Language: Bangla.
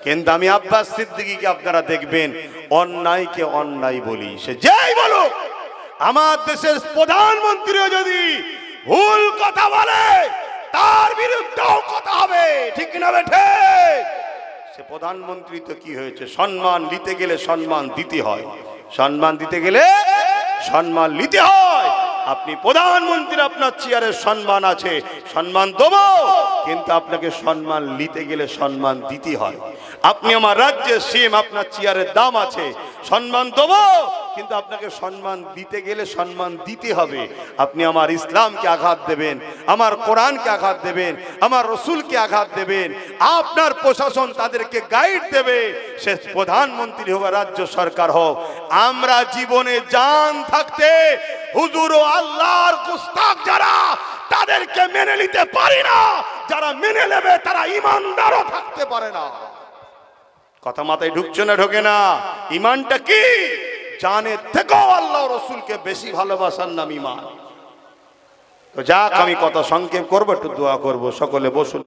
কিন্তু আমি আব্বাস সিদ্দিকীকে আপনারা দেখবেন অন্যায়কে অন্যায় বলি, সে যেই বলুক। আমার দেশের প্রধানমন্ত্রীও যদি ভুল কথা বলে তার বিরুদ্ধেও কথা হবে, ঠিক না বেঠে? সে প্রধানমন্ত্রী তো কি হয়েছে, সম্মান দিতে গেলে সম্মান দিতে হয়, সম্মান দিতে গেলে সম্মান নিতে হয়। আপনি প্রধানমন্ত্রী, আপনার চেয়ারের সম্মান আছে, সম্মান দেবো, কিন্তু আপনাকে সম্মান নিতে গেলে সম্মান দিতে হয়। আপনি আমার রাজ্যের সিএম, আপনার চেয়ারের দাম আছে, সম্মান দেবো, কিন্তু আপনাকে সম্মান দিতে গেলে সম্মান দিতে হবে। আপনি আমার ইসলামকে আঘাত দেবেন, আমার কোরআনকে আঘাত দেবেন, আমার রসুলকে আঘাত দেবেন, আপনার প্রশাসন তাদেরকে গাইড দেবে, সে প্রধানমন্ত্রী হোক, রাজ্য সরকার হোক। আমরা জীবনে জান থাকতে হুজুর ও আল্লাহর গুস্তাখ যারা, তাদেরকে মেনে নিতে পারি না। যারা মেনে নেবে তারা ইমানদারও থাকতে পারে না। কথা মাথায় ঢুকছে না? ঢোকে না? ইমানটা কি? জানের থেকেও আল্লাহ রসুলকে বেশি ভালোবাসার নাম ইমান। তো যাক, আমি কথা সংক্ষেপ করবো, একটু দোয়া করবো। সকলে বসুন।